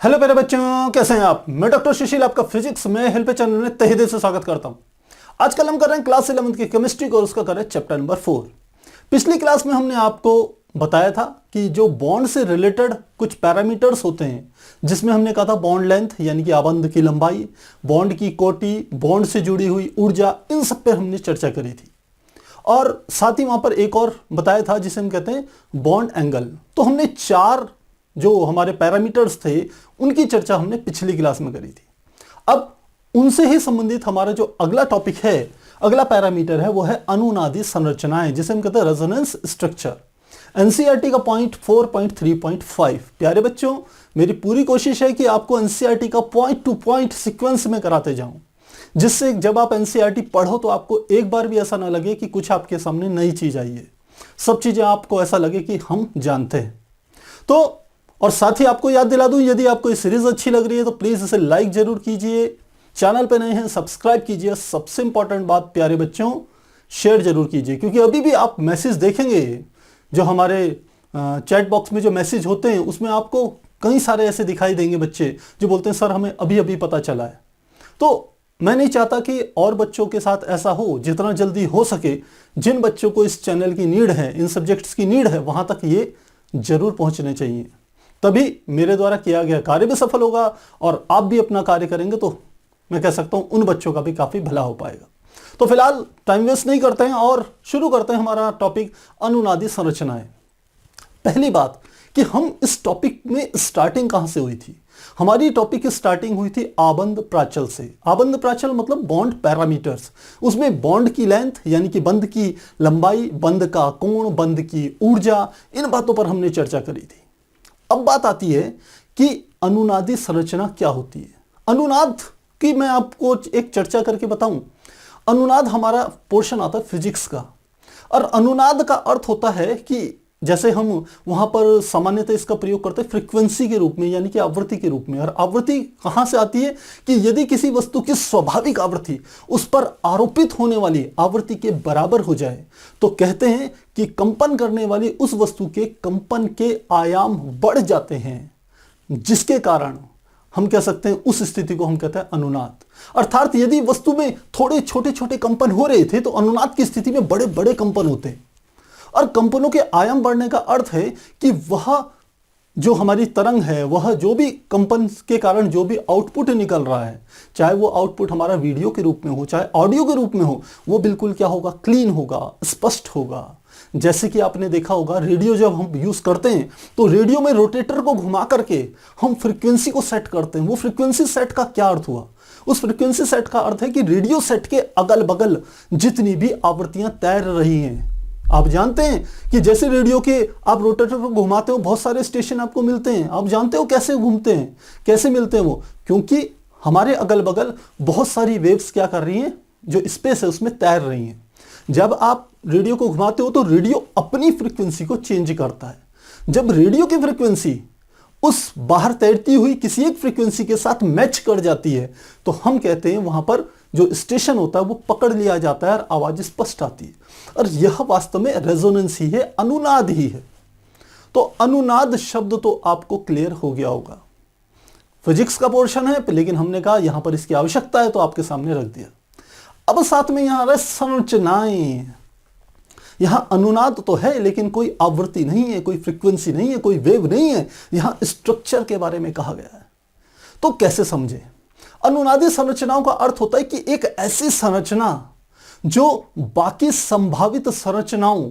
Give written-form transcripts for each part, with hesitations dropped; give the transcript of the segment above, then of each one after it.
Hello मेरे बच्चों, कैसे हैं आप। मैं डॉक्टर सुशील, आपका फिजिक्स में हेल्प चैनल में तहे दिल से स्वागत करता हूं। आजकल हम कर रहे हैं क्लास 11th की केमिस्ट्री कोर्स का कर रहे हैं चैप्टर नंबर 4। पिछली क्लास में हमने आपको बताया था कि जो बॉन्ड से रिलेटेड कुछ पैरामीटर्स होते हैं, जिसमें हमने कहा था बॉन्ड लेंथ यानी कि आबंध की लंबाई, बॉन्ड की कोटि, बॉन्ड से जुड़ी हुई ऊर्जा, इन सब पर हमने चर्चा करी थी। और साथ ही वहां पर एक और बताया था जिसे हम कहते हैं बॉन्ड एंगल। तो हमने 4 जो हमारे पैरामीटर्स थे उनकी चर्चा हमने पिछली क्लास में करी थी। अब उनसे ही संबंधित हमारा जो अगला टॉपिक है, अगला पैरामीटर है, वो है अनुनादी संरचनाएं, जिसे हम कहते हैं रेजोनेंस स्ट्रक्चर। एनसीईआरटी का पॉइंट 4.3.5। प्यारे बच्चों, मेरी पूरी कोशिश है कि आपको एनसीईआरटी का पॉइंट टू पॉइंट सीक्वेंस में कराते जाऊं, जिससे जब आप एनसीईआरटी पढ़ो तो आपको एक बार भी ऐसा ना लगे कि कुछ आपके सामने नई चीज आई है। सब चीजें आपको ऐसा लगे कि हम जानते हैं। तो और साथ ही आपको याद दिला दूं, यदि आपको ये सीरीज अच्छी लग रही है तो प्लीज इसे लाइक जरूर कीजिए, चैनल पे नए हैं सब्सक्राइब कीजिए। सबसे इंपॉर्टेंट बात प्यारे बच्चों, शेयर जरूर कीजिए, क्योंकि अभी भी आप मैसेज देखेंगे जो हमारे चैट बॉक्स में जो मैसेज होते हैं उसमें आपको कई सारे ऐसे दिखाई देंगे बच्चे जो बोलते हैं सर हमें अभी अभी पता चला है। तो मैं नहीं चाहता कि और बच्चों के साथ ऐसा हो। जितना जल्दी हो सके जिन बच्चों को इस चैनल की नीड है, इन सब्जेक्ट्स की नीड है, वहां तक ये जरूर पहुंचने चाहिए। तभी मेरे द्वारा किया गया कार्य भी सफल होगा और आप भी अपना कार्य करेंगे तो मैं कह सकता हूं उन बच्चों का भी काफी भला हो पाएगा। तो फिलहाल टाइम वेस्ट नहीं करते हैं और शुरू करते हैं हमारा टॉपिक अनुनादी संरचनाएं। पहली बात कि हम इस टॉपिक में स्टार्टिंग कहां से हुई थी। हमारी टॉपिक की स्टार्टिंग हुई थी आबंध प्राचल से। आबंध प्राचल मतलब बॉन्ड पैरामीटर्स। उसमें बॉन्ड की लेंथ यानी कि बंध की लंबाई, बंध का कोण, बंध की ऊर्जा, इन बातों पर हमने चर्चा करी थी। अब बात आती है कि अनुनादी संरचना क्या होती है। अनुनाद की मैं आपको एक चर्चा करके बताऊं। अनुनाद हमारा पोर्शन आता है फिजिक्स का, और अनुनाद का अर्थ होता है कि जैसे हम वहां पर सामान्यतः इसका प्रयोग करते हैं फ्रीक्वेंसी के रूप में, यानी कि आवृत्ति के रूप में। और आवृत्ति कहां से आती है कि यदि किसी वस्तु की स्वाभाविक आवृत्ति उस पर आरोपित होने वाली आवृत्ति के बराबर हो जाए तो कहते हैं कि कंपन करने वाली उस वस्तु के कंपन के आयाम बढ़ जाते हैं, जिसके कारण हम कह सकते हैं उस स्थिति को हम कहते हैं अनुनाद। अर्थात यदि वस्तु में थोड़े छोटे छोटे कंपन हो रहे थे तो अनुनाद की स्थिति में बड़े बड़े कंपन होते हैं। और कंपनों के आयाम बढ़ने का अर्थ है कि वह जो हमारी तरंग है, वह जो भी कंपन के कारण जो भी आउटपुट निकल रहा है, चाहे वो आउटपुट हमारा वीडियो के रूप में हो, चाहे ऑडियो के रूप में हो, वो बिल्कुल क्या होगा, क्लीन होगा, स्पष्ट होगा। जैसे कि आपने देखा होगा रेडियो जब हम यूज करते हैं तो रेडियो में रोटेटर को घुमा करके हम फ्रीक्वेंसी को सेट करते हैं। वो फ्रीक्वेंसी सेट का क्या अर्थ हुआ? उस फ्रीक्वेंसी सेट का अर्थ है कि रेडियो सेट के अगल बगल जितनी भी आवृत्तियां तैर रही हैं। आप जानते हैं कि जैसे रेडियो के आप रोटेटर को घुमाते हो, बहुत सारे स्टेशन आपको मिलते हैं। आप जानते हो कैसे घूमते हैं, कैसे मिलते हैं वो? क्योंकि हमारे अगल बगल बहुत सारी वेव्स क्या कर रही हैं, जो स्पेस है उसमें तैर रही हैं। जब आप रेडियो को घुमाते हो तो रेडियो अपनी फ्रीक्वेंसी को चेंज करता है। जब रेडियो की फ्रीक्वेंसी उस बाहर तैरती हुई किसी एक फ्रीक्वेंसी के साथ मैच कर जाती है तो हम कहते हैं वहां पर जो स्टेशन होता है वो पकड़ लिया जाता है और आवाज स्पष्ट आती है। और यह वास्तव में रेजोनेंस ही है, अनुनाद ही है। तो अनुनाद शब्द तो आपको क्लियर हो गया होगा। फिजिक्स का पोर्शन है, लेकिन हमने कहा यहां पर इसकी आवश्यकता है तो आपके सामने रख दिया। अब साथ में यहां आ रहा है संरचनाएं। यहां अनुनाद तो है लेकिन कोई आवृत्ति नहीं है, कोई फ्रीक्वेंसी नहीं है, कोई वेव नहीं है। यहां स्ट्रक्चर के बारे में कहा गया है। तो कैसे समझे? अनुनादी संरचनाओं का अर्थ होता है कि एक ऐसी संरचना जो बाकी संभावित संरचनाओं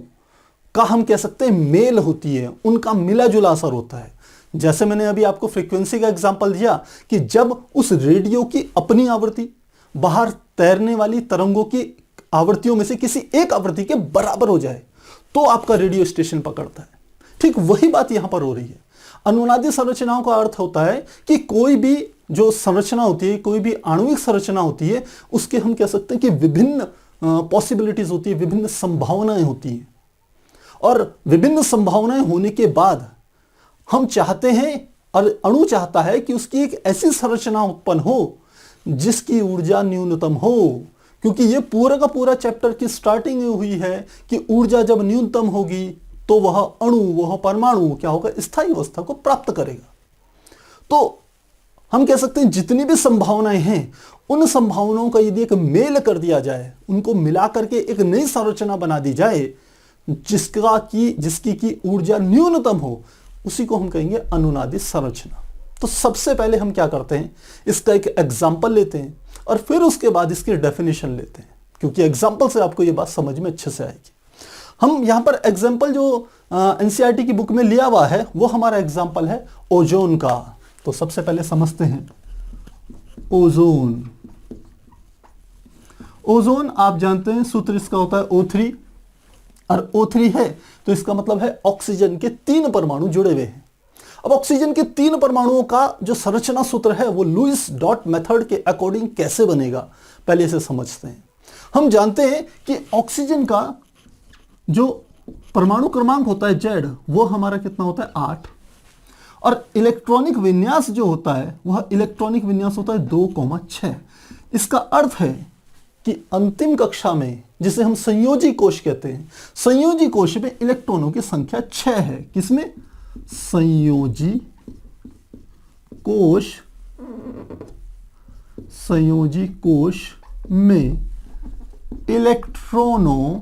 का हम कह सकते हैं मेल होती है, उनका मिला जुला असर होता है। जैसे मैंने अभी आपको फ्रीक्वेंसी का एग्जांपल दिया कि जब उस रेडियो की अपनी आवृत्ति बाहर तैरने वाली तरंगों की आवृत्तियों में से किसी एक आवृत्ति के बराबर हो जाए तो आपका रेडियो स्टेशन पकड़ता है। ठीक वही बात यहां पर हो रही है। अनुनादी संरचनाओं का अर्थ होता है कि कोई भी जो संरचना होती है, कोई भी आणविक संरचना होती है, उसके हम कह सकते हैं कि विभिन्न पॉसिबिलिटीज होती है, विभिन्न संभावनाएं होती हैं। और विभिन्न संभावनाएं होने के बाद हम चाहते हैं और अणु चाहता है कि उसकी एक ऐसी संरचना उत्पन्न हो जिसकी ऊर्जा न्यूनतम हो, क्योंकि ये पूरा का पूरा चैप्टर की स्टार्टिंग हुई है कि ऊर्जा जब न्यूनतम होगी तो वह अणु, वह परमाणु क्या होगा, स्थायी अवस्था को प्राप्त करेगा। तो हम कह सकते हैं जितनी भी संभावनाएं हैं, उन संभावनाओं का यदि एक मेल कर दिया जाए, उनको मिला करके एक नई संरचना बना दी जाए जिसकी की ऊर्जा न्यूनतम हो, उसी को हम कहेंगे अनुनादी संरचना। तो सबसे पहले हम क्या करते हैं, इसका एक एग्जाम्पल लेते हैं और फिर उसके बाद इसकी डेफिनेशन लेते हैं, क्योंकि एग्जाम्पल से आपको ये बात समझ में अच्छे से आएगी। हम यहाँ पर एग्जाम्पल जो एनसीईआरटी की बुक में लिया हुआ है वो हमारा एग्जाम्पल है ओजोन का। तो सबसे पहले समझते हैं ओजोन। ओजोन आप जानते हैं सूत्र इसका होता है O3, और O3 है तो इसका मतलब है ऑक्सीजन के 3 परमाणु जुड़े हुए हैं। अब ऑक्सीजन के 3 परमाणुओं का जो संरचना सूत्र है वो लुईस डॉट मेथड के अकॉर्डिंग कैसे बनेगा, पहले इसे समझते हैं। हम जानते हैं कि ऑक्सीजन का जो परमाणु क्रमांक होता है Z, वो हमारा कितना होता है 8, और इलेक्ट्रॉनिक विन्यास जो होता है वह इलेक्ट्रॉनिक विन्यास होता है 2,6। इसका अर्थ है कि अंतिम कक्षा में जिसे हम संयोजी कोश कहते हैं, संयोजी कोश में इलेक्ट्रॉनों की संख्या 6 है। किसमें? संयोजी कोश, संयोजी कोश में इलेक्ट्रॉनों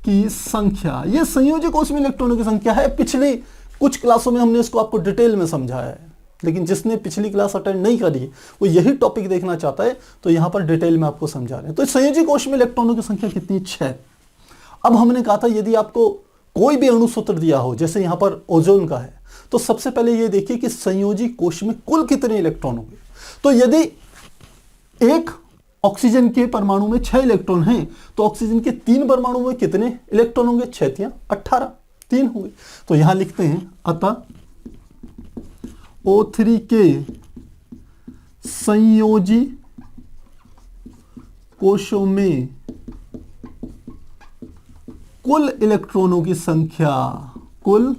की संख्या, यह संयोजी कोश में इलेक्ट्रॉनों की संख्या है। पिछली कुछ क्लासों में हमने इसको आपको डिटेल में समझाया है, लेकिन जिसने पिछली क्लास अटेंड नहीं करी वो यही टॉपिक देखना चाहता है, तो यहां पर डिटेल में आपको समझा रहे हैं। तो संयोजी कोश में इलेक्ट्रॉनों की संख्या कितनी? 6। अब हमने कहा था यदि आपको कोई भी अणु सूत्र दिया हो, जैसे यहां पर ओजोन का है, तो सबसे पहले यह देखिए कि संयोजी कोश में कुल कितने इलेक्ट्रॉन होंगे। तो यदि एक ऑक्सीजन के परमाणु में 6 इलेक्ट्रॉन हैं, तो ऑक्सीजन के 3 परमाणु में कितने इलेक्ट्रॉन होंगे? 6 × 18, 3 होंगे। तो यहां लिखते हैं अतः O3 के संयोजी कोशों में कुल इलेक्ट्रॉनों की संख्या, कुल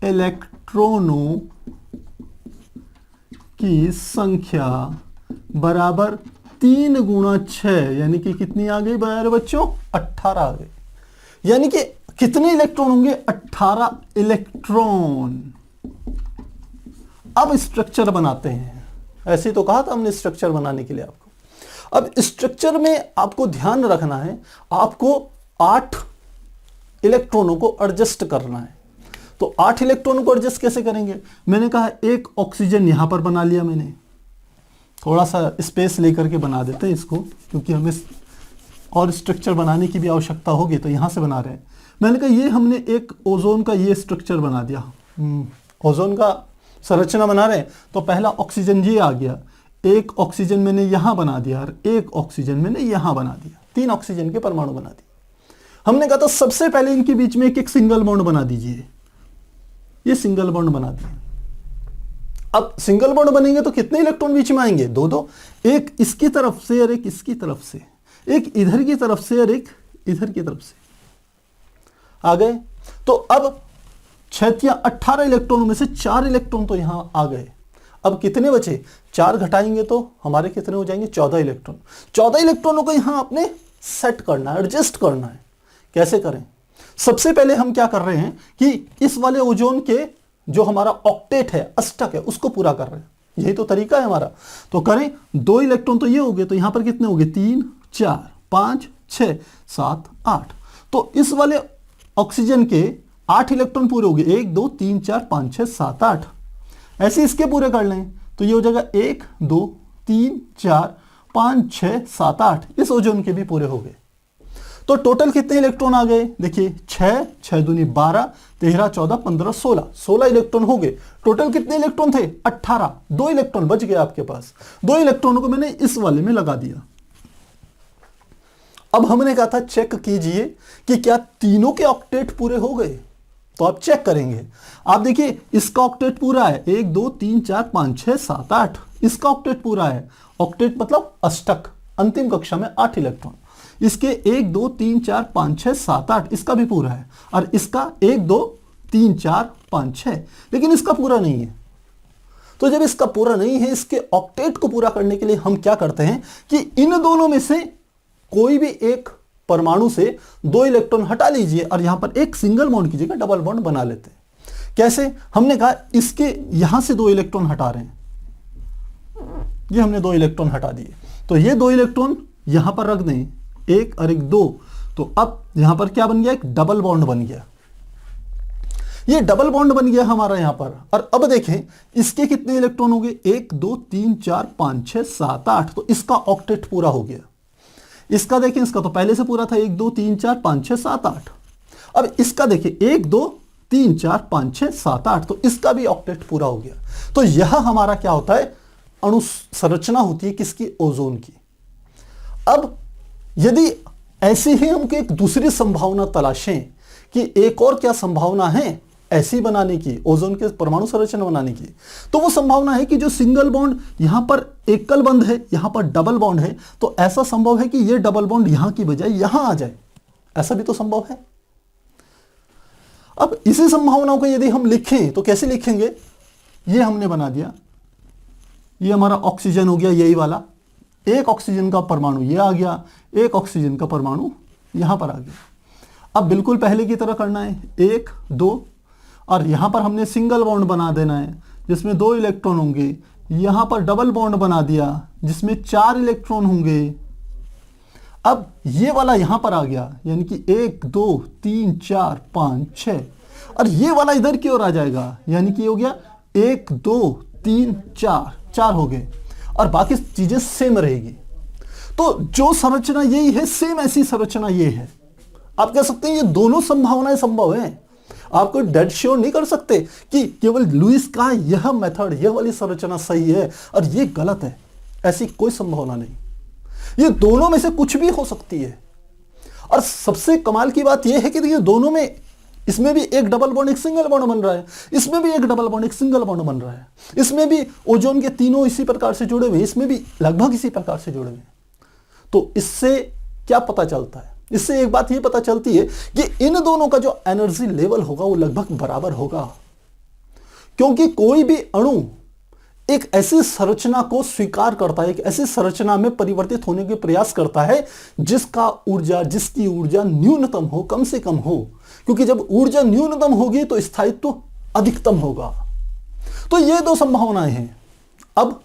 इलेक्ट्रॉनों की संख्या बराबर 3 × 6, यानी कि कितनी आ गई बच्चों? 18 आ गई। यानी कि कितने इलेक्ट्रॉन होंगे? 18 इलेक्ट्रॉन। अब स्ट्रक्चर बनाते हैं। ऐसे ही तो कहा था हमने स्ट्रक्चर बनाने के लिए आपको। अब स्ट्रक्चर में आपको ध्यान रखना है, आपको 8 इलेक्ट्रॉनों को एडजस्ट करना है। तो 8 इलेक्ट्रॉनों को एडजस्ट कैसे करेंगे? मैंने कहा एक ऑक्सीजन यहां पर बना लिया, मैंने थोड़ा सा स्पेस लेकर के बना देते हैं इसको, क्योंकि हमें और स्ट्रक्चर बनाने की भी आवश्यकता होगी, तो यहां से बना रहे हैं। मैंने कहा ये हमने एक ओजोन का ये स्ट्रक्चर बना दिया, ओजोन का संरचना बना रहे हैं। तो पहला ऑक्सीजन ये आ गया, एक ऑक्सीजन मैंने यहां बना दिया और एक ऑक्सीजन मैंने यहां बना दिया, 3 ऑक्सीजन के परमाणु बना दिए। हमने कहा था सबसे पहले इनके बीच में एक सिंगल बॉन्ड बना दीजिए, ये सिंगल बॉन्ड बना दिए। अब सिंगल बॉन्ड बनेंगे तो कितने इलेक्ट्रॉन बीच में आएंगे? 2-2, एक इसकी तरफ से और एक इसकी तरफ से, एक इधर की तरफ से और एक इधर की तरफ से आ गए। तो अब 6 × 18 इलेक्ट्रॉनों में से 4 इलेक्ट्रॉन तो यहां आ गए। अब कितने बचे? 4 घटाएंगे तो हमारे कितने हो जाएंगे? 14 इलेक्ट्रॉन। 14 इलेक्ट्रॉनों को यहां आपने सेट करना है, एडजस्ट करना है। कैसे करें? सबसे पहले हम क्या कर रहे हैं कि इस वाले ओजोन के जो हमारा ऑक्टेट है, अष्टक है, उसको पूरा कर रहे हैं। यही तो तरीका है हमारा। तो करें, 2 इलेक्ट्रॉन तो ये हो गए, तो यहां पर कितने हो गए? 3, 4, 5, 6, 7, 8। तो इस वाले ऑक्सीजन के 8 इलेक्ट्रॉन पूरे हो गए, 1, 2, 3, 4, 5, 6, 7, 8। ऐसे इसके पूरे कर लें तो ये हो जाएगा 1, 2, 3, 4, 5, 6, 7, 8। इस ओजोन के भी पूरे हो गए। तो टोटल कितने इलेक्ट्रॉन आ गए? देखिए 6, 6 दूनी 12, 13, 14, 15, 16, 16 इलेक्ट्रॉन हो गए। टोटल कितने इलेक्ट्रॉन थे? 18। 2 इलेक्ट्रॉन बच गए आपके पास। 2 इलेक्ट्रॉनों को मैंने इस वाले में लगा दिया। अब हमने कहा था चेक कीजिए कि क्या तीनों के ऑक्टेट पूरे हो गए। तो आप चेक करेंगे, आप देखिए इसका ऑक्टेट पूरा है, 1, 2, 3, 4, 5, 6, 7, 8। इसका ऑक्टेट पूरा है, ऑक्टेट मतलब अष्टक, अंतिम कक्षा में 8 इलेक्ट्रॉन। इसके 1, 2, 3, 4, 5, 6, 7, 8 इसका भी पूरा है, और इसका 1, 2, 3, 4, 5, 6, लेकिन इसका पूरा नहीं है। तो जब इसका पूरा नहीं है, इसके ऑक्टेट को पूरा करने के लिए हम क्या करते हैं कि इन दोनों में से कोई भी एक परमाणु से 2 इलेक्ट्रॉन हटा लीजिए और यहां पर एक सिंगल बॉन्ड की जगह डबल बॉन्ड बना लेते हैं। कैसे? हमने कहा इसके यहां से 2 इलेक्ट्रॉन हटा रहे हैं, ये हमने 2 इलेक्ट्रॉन हटा दिए, तो ये 2 इलेक्ट्रॉन यहां पर रख दें, 1 और 1 2, तो अब यहां पर क्या बन गया? एक डबल बॉन्ड बन गया। ये डबल बॉन्ड बन गया हमारा यहां पर। और अब देखें इसके कितने इलेक्ट्रॉन हो गए? 1 2 3 4 5 6 7 8, तो इसका ऑक्टेट पूरा हो गया। इसका देखें, इसका तो पहले से पूरा था, 1 2 3 4 5 6 7 8। अब इसका देखिए 1 2 3 4 5 6 7 8, तो इसका भी ऑक्टेट पूरा हो गया। तो यह हमारा क्या होता है? अणु संरचना होती है किसकी? ओजोन की। अब यदि ऐसी ही हमको एक दूसरी संभावना तलाशें कि एक और क्या संभावना है ऐसी बनाने की, ओजोन के परमाणु संरचना बनाने की, तो वो संभावना है कि जो सिंगल बॉन्ड यहां पर एकल बंद है, यहां पर डबल बॉन्ड है, तो ऐसा संभव है कि ये डबल बॉन्ड यहां की बजाय यहां आ जाए। ऐसा भी तो संभव है। अब इसी संभावनाओं को यदि हम लिखें तो कैसे लिखेंगे? ये हमने बना दिया, ये हमारा ऑक्सीजन हो गया, यही वाला। एक ऑक्सीजन का परमाणु ये आ गया, एक ऑक्सीजन का परमाणु यहां पर आ गया। अब बिल्कुल पहले की तरह करना है, 1 2, और यहां पर हमने सिंगल बॉन्ड बना देना है जिसमें 2 इलेक्ट्रॉन होंगे। यहां पर डबल बॉन्ड बना दिया जिसमें 4 इलेक्ट्रॉन होंगे। अब ये वाला यहां पर आ गया, यानी कि 1 2 3 4 5 6, और ये वाला इधर की ओर आ जाएगा, यानी कि हो गया 1 2 3 4, 4 हो गए, और बाकी चीजें सेम रहेगी। तो जो संरचना यही है, सेम ऐसी संरचना ये है। आप कह सकते हैं ये दोनों संभावनाएं संभव हैं। आप कोई डेड श्योर नहीं कर सकते कि केवल लुईस का यह मेथड, यह वाली संरचना सही है और ये गलत है। ऐसी कोई संभावना नहीं, ये दोनों में से कुछ भी हो सकती है। और सबसे कमाल की बात यह है कि देखिए दोनों में, इसमें भी एक डबल बॉन्ड एक सिंगल बॉन्ड बन रहा है, इसमें भी एक डबल बॉन्ड एक सिंगल बॉन्ड बन रहा है, इसमें भी ओजोन के तीनों इसी प्रकार से जुड़े हुए हैं, इसमें भी लगभग इसी प्रकार से जुड़े हुए हैं। तो इससे क्या पता चलता है? इससे एक बात यह पता चलती है कि इन दोनों का जो एनर्जी लेवल होगा वो लगभग बराबर होगा, क्योंकि कोई भी अणु एक ऐसी संरचना को स्वीकार करता है, एक ऐसी संरचना में परिवर्तित होने के प्रयास करता है जिसकी ऊर्जा न्यूनतम हो, कम से कम हो, क्योंकि जब ऊर्जा न्यूनतम होगी तो स्थायित्व अधिकतम होगा। तो ये 2 संभावनाएं हैं। अब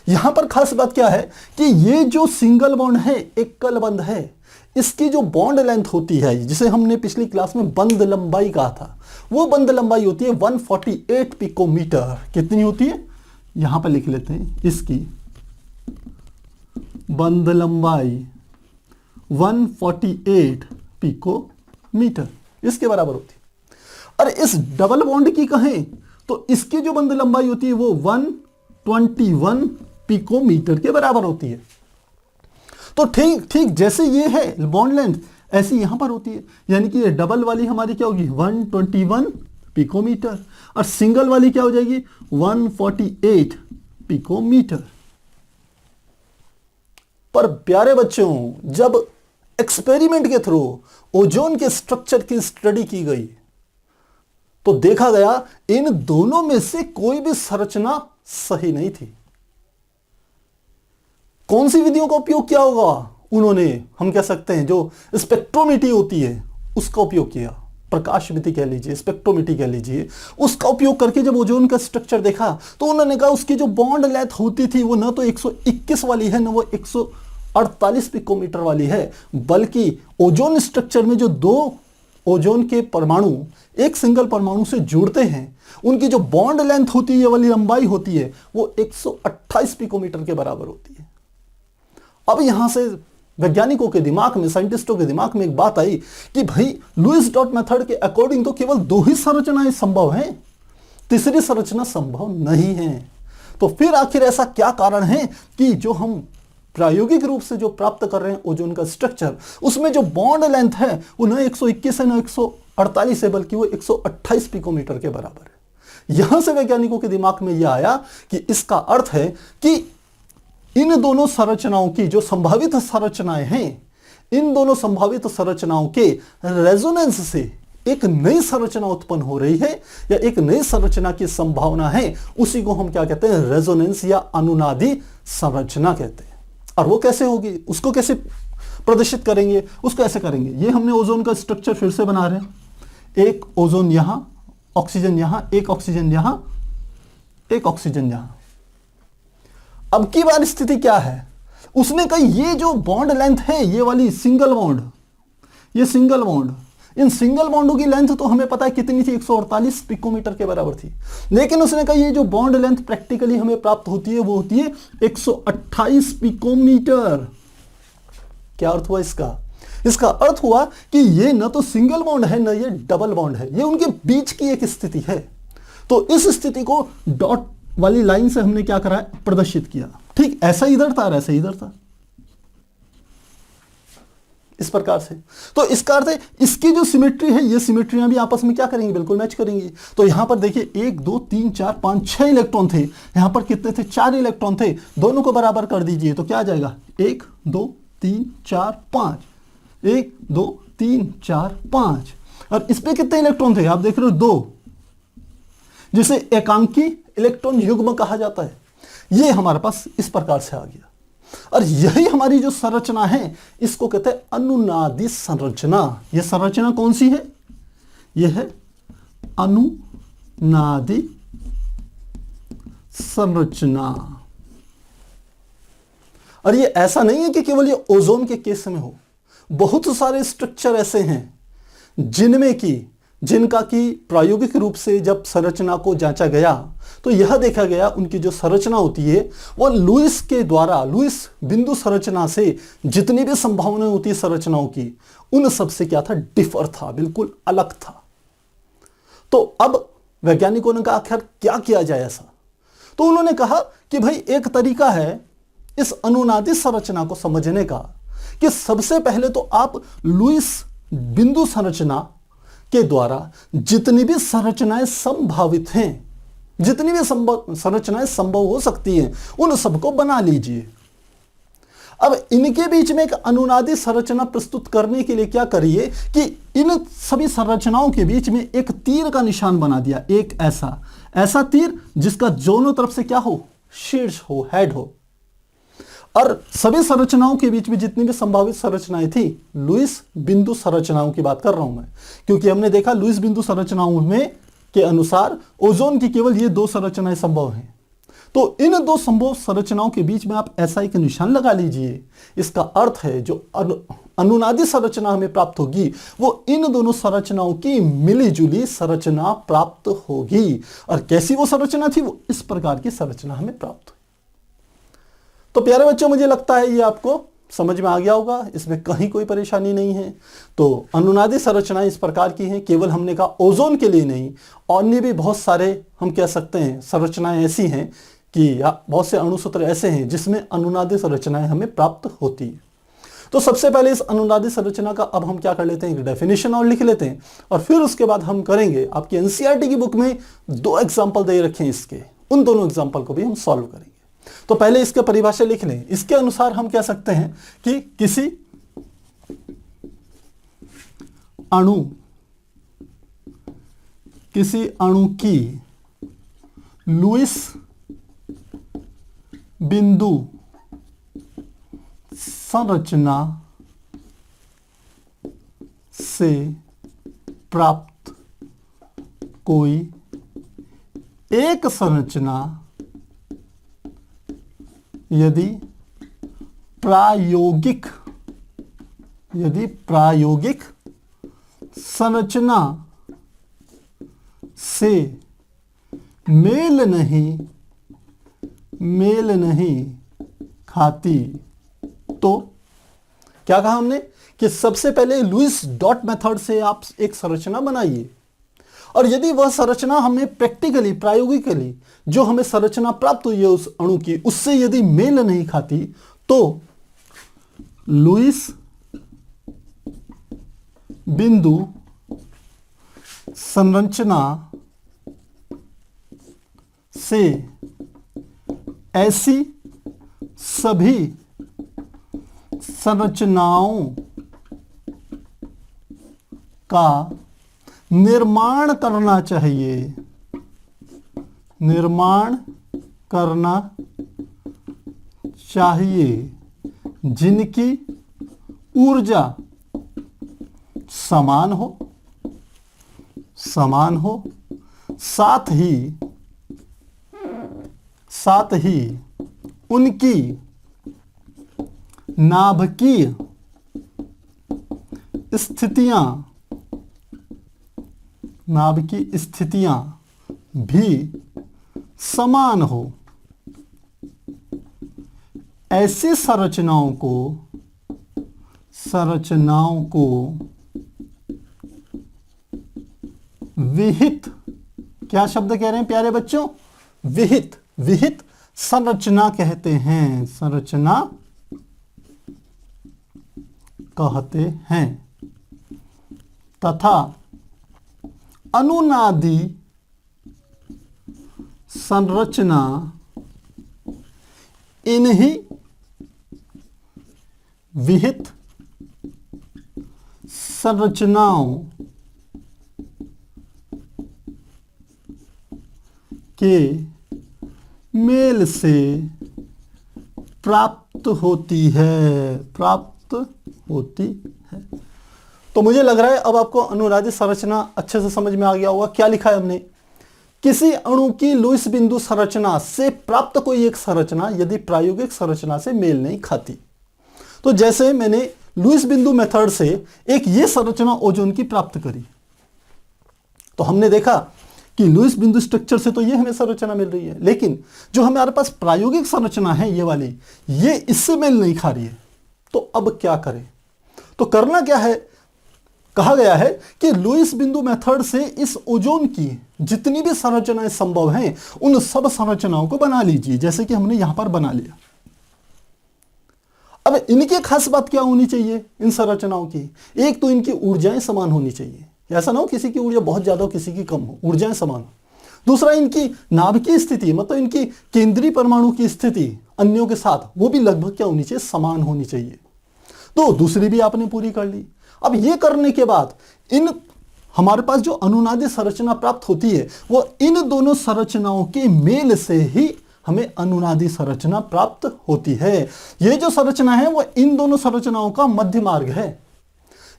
यहां पर खास बात क्या है कि ये जो सिंगल बॉन्ड है, एकल बंध है, इसकी जो बॉन्ड लेंथ होती है, जिसे हमने पिछली क्लास में बंध लंबाई कहा था, वो बंध लंबाई होती है 148 पिकोमीटर। कितनी होती है? यहां पर लिख लेते हैं, इसकी बंध लंबाई 148 पिकोमीटर इसके बराबर होती है। और इस डबल बॉन्ड की कहें तो इसकी जो बंध लंबाई होती है वो 121 पिकोमीटर के बराबर होती है। तो ठीक जैसे ये है बॉन्ड लेंथ, ऐसी यहां पर होती है, यानी कि ये डबल वाली हमारी क्या होगी? 121 पिकोमीटर, और सिंगल वाली क्या हो जाएगी? 148 पिकोमीटर। पर प्यारे बच्चों, जब एक्सपेरिमेंट के थ्रू ओजोन के स्ट्रक्चर की स्टडी की गई तो देखा गया इन दोनों में से कोई भी संरचना सही नहीं थी। कौन सी विधियों का उपयोग किया होगा उन्होंने? हम कह सकते हैं जो स्पेक्ट्रोमीटर होती है उसका उपयोग किया, प्रकाश विधि कह लीजिए, स्पेक्ट्रोमीटर कह लीजिए, उसका उपयोग करके जब ओजोन का स्ट्रक्चर देखा तो उन्होंने कहा उसकी जो बॉन्ड लेंथ होती थी वो ना तो 121 वाली है, ना वो 148 पिकोमीटर वाली है, बल्कि ओजोन स्ट्रक्चर में जो 2 ओजोन के परमाणु एक सिंगल परमाणु से जुड़ते हैं, उनकी जो बॉन्ड लेंथ होती है, ये वाली लंबाई होती है, वो 128 पिकोमीटर के बराबर होती है। अब यहां से वैज्ञानिकों के दिमाग में, साइंटिस्टों के दिमाग में एक बात आई कि भाई लुईस डॉट मेथड के अकॉर्डिंग तो केवल 2 ही संरचनाएं संभव हैं, तीसरी संरचना संभव नहीं है। तो फिर आखिर ऐसा क्या कारण है कि जो हम प्रायोगिक रूप से जो प्राप्त कर रहे हैं ओजोन का स्ट्रक्चर, उसमें जो बॉन्ड लेंथ है वो न 121 है न 148 है, बल्कि वो 128 पिकोमीटर के बराबर है। यहां से वैज्ञानिकों के दिमाग में यह आया कि इसका अर्थ है कि इन दोनों संरचनाओं की जो संभावित संरचनाएं हैं, इन दोनों संभावित संरचनाओं के रेजोनेंस से एक नई संरचना उत्पन्न हो रही है, या एक नई संरचना की संभावना है। उसी को हम क्या कहते हैं? रेजोनेंस या अनुनादी संरचना कहते हैं। और वो कैसे होगी, उसको कैसे प्रदर्शित करेंगे, उसको ऐसे करेंगे। ये हमने ओजोन का स्ट्रक्चर फिर से बना रहे हैं, एक ओजोन यहां ऑक्सीजन यहां, एक ऑक्सीजन यहां, एक ऑक्सीजन यहां। अब की बार स्थिति क्या है, उसने कहा ये जो बॉन्ड लेंथ है, ये वाली सिंगल बॉन्ड, ये सिंगल बॉन्ड, इन सिंगल बॉन्डों की लेंथ तो हमें पता है कितनी थी, 148 पिकोमीटर के बराबर थी। लेकिन उसने कहा ये जो बॉन्ड लेंथ प्रैक्टिकली हमें प्राप्त होती है वो होती है 128 पिकोमीटर। क्या अर्थ हुआ इसका? इसका अर्थ हुआ कि ये न तो सिंगल बॉन्ड है न ये डबल बॉन्ड है, ये उनके बीच की एक स्थिति है। तो इस स्थिति को डॉट वाली लाइन से हमने क्या करा, प्रदर्शित किया। ठीक ऐसा इधर था और ऐसा इधर था, इस प्रकार से। तो इसका अर्थ है इसकी जो सिमेट्री है, ये सिमेट्रियां भी आपस में क्या करेंगी, बिल्कुल मैच करेंगी। तो यहां पर देखिए 1 2 3 4 5 6 इलेक्ट्रॉन थे, यहां पर कितने थे, 4 इलेक्ट्रॉन थे। दोनों को बराबर कर दीजिए तो क्या आ जाएगा, 1 2 3 4 5, 1 2 3 4 5। और इस पे कितने इलेक्ट्रॉन थे, आप देख रहे हो 2, जिसे एकांकी इलेक्ट्रॉन युग्म कहा जाता है। ये हमारे पास इस प्रकार से आ गया। और यही हमारी जो संरचना है इसको कहते हैं अनुनादी संरचना। यह संरचना कौन सी है, यह है अनुनादी संरचना। और ये ऐसा नहीं है कि केवल ये ओजोन के केस में हो, बहुत सारे स्ट्रक्चर ऐसे हैं जिनका कि प्रायोगिक रूप से जब संरचना को जांचा गया तो यह देखा गया उनकी जो संरचना होती है वो लुईस के द्वारा, लुईस बिंदु संरचना से जितनी भी संभावनाएं होती है संरचनाओं की, उन सब से क्या था, डिफर था, बिल्कुल अलग था। तो अब वैज्ञानिकों ने कहा आखिर क्या किया जाए ऐसा। तो उन्होंने कहा कि भाई एक तरीका है इस अनुनादी संरचना को समझने का कि सबसे पहले तो आप लुईस बिंदु संरचना के द्वारा जितनी भी संरचनाएं संभावित हैं, जितनी भी संरचनाएं संभव हो सकती हैं, उन सबको बना लीजिए। अब इनके बीच में एक अनुनादी संरचना प्रस्तुत करने के लिए क्या करिए कि इन सभी संरचनाओं के बीच में एक तीर का निशान बना दिया, एक ऐसा तीर जिसका दोनों तरफ से क्या हो, शीर्ष हो, हेड हो। और सभी संरचनाओं के बीच में जितनी भी संभावित संरचनाएं थी, लुईस बिंदु संरचनाओं की बात कर रहा हूं मैं, क्योंकि हमने देखा लुईस बिंदु संरचनाओं में के अनुसार ओजोन की केवल ये 2 संरचनाएं संभव हैं। तो इन 2 संभव संरचनाओं के बीच में आप ऐसा एक निशान लगा लीजिए। इसका अर्थ है जो अनुनादी संरचना हमें प्राप्त होगी वो इन दोनों संरचनाओं की मिलीजुली संरचना प्राप्त होगी। और कैसी वो संरचना थी, वो इस प्रकार की संरचना हमें प्राप्त हुई। तो प्यारे बच्चों, मुझे लगता है ये आपको समझ में आ गया होगा, इसमें कहीं कोई परेशानी नहीं है। तो अनुनादी संरचनाएं इस प्रकार की हैं, केवल हमने कहा ओजोन के लिए नहीं, अन्य भी बहुत सारे हम कह सकते हैं संरचनाएं ऐसी हैं कि बहुत से अणुसूत्र ऐसे हैं जिसमें अनुनादी संरचनाएं हमें प्राप्त होती है। तो सबसे पहले इस अनुनादी संरचना का अब हम क्या कर लेते हैं, एक डेफिनेशन और लिख लेते हैं, और फिर उसके बाद हम करेंगे, आपकी एनसीईआरटी की बुक में 2 एग्जाम्पल दे रखे हैं इसके, उन दोनों एग्जाम्पल को भी हम सॉल्व करेंगे। तो पहले इसके परिभाषा लिख लें। इसके अनुसार हम कह सकते हैं कि किसी अणु की लुईस बिंदु संरचना से प्राप्त कोई एक संरचना यदि प्रायोगिक संरचना से मेल नहीं खाती, तो क्या कहा हमने कि सबसे पहले लुईस डॉट मेथड से आप एक संरचना बनाइए, और यदि वह संरचना हमें प्रैक्टिकली, प्रायोगिकली जो हमें संरचना प्राप्त हुई है उस अणु की, उससे यदि मेल नहीं खाती, तो लुईस बिंदु संरचना से ऐसी सभी संरचनाओं का निर्माण करना चाहिए जिनकी ऊर्जा समान हो साथ ही उनकी नाभिकीय स्थितियां भी समान हो, ऐसी संरचनाओं को विहित, क्या शब्द कह रहे हैं प्यारे बच्चों? विहित संरचना कहते हैं, संरचना कहते हैं। तथा अनुनादी संरचना इन्हीं विहित संरचनाओं के मेल से प्राप्त होती है। तो मुझे लग रहा है अब आपको अनुनादी संरचना अच्छे से समझ में आ गया होगा। क्या लिखा है हमने? किसी अणु की लुईस बिंदु संरचना से प्राप्त कोई एक संरचना यदि प्रायोगिक संरचना से मेल नहीं खाती। तो जैसे मैंने लुईस बिंदु मेथड से एक ये संरचना ओजोन की प्राप्त करी, तो हमने देखा कि लुईस बिंदु स्ट्रक्चर से तो ये हमें संरचना मिल रही है, लेकिन जो हमारे पास प्रायोगिक संरचना है ये वाली, ये इससे मेल नहीं खा रही है। तो अब क्या करें? तो करना क्या है? कहा गया है कि लुईस बिंदु मेथड से इस ओजोन की जितनी भी संरचनाएं संभव हैं उन सब संरचनाओं को बना लीजिए, जैसे कि हमने यहां पर बना लिया। अब इनकी खास बात क्या होनी चाहिए इन संरचनाओं की? एक तो इनकी ऊर्जाएं समान होनी चाहिए, ऐसा ना हो किसी की ऊर्जा बहुत ज्यादा हो किसी की कम हो, ऊर्जाएं समान हो। दूसरा, इनकी नाभिकीय स्थिति, मतलब इनकी केंद्रीय परमाणु की स्थिति अन्यों के साथ, वो भी लगभग क्या होनी चाहिए? समान होनी चाहिए। तो दूसरी भी आपने पूरी कर ली। अब ये करने के बाद इन हमारे पास जो अनुनादी संरचना प्राप्त होती है वो इन दोनों संरचनाओं के मेल से ही हमें अनुनादी संरचना प्राप्त होती है। ये जो संरचना है वो इन दोनों संरचनाओं का मध्य मार्ग है।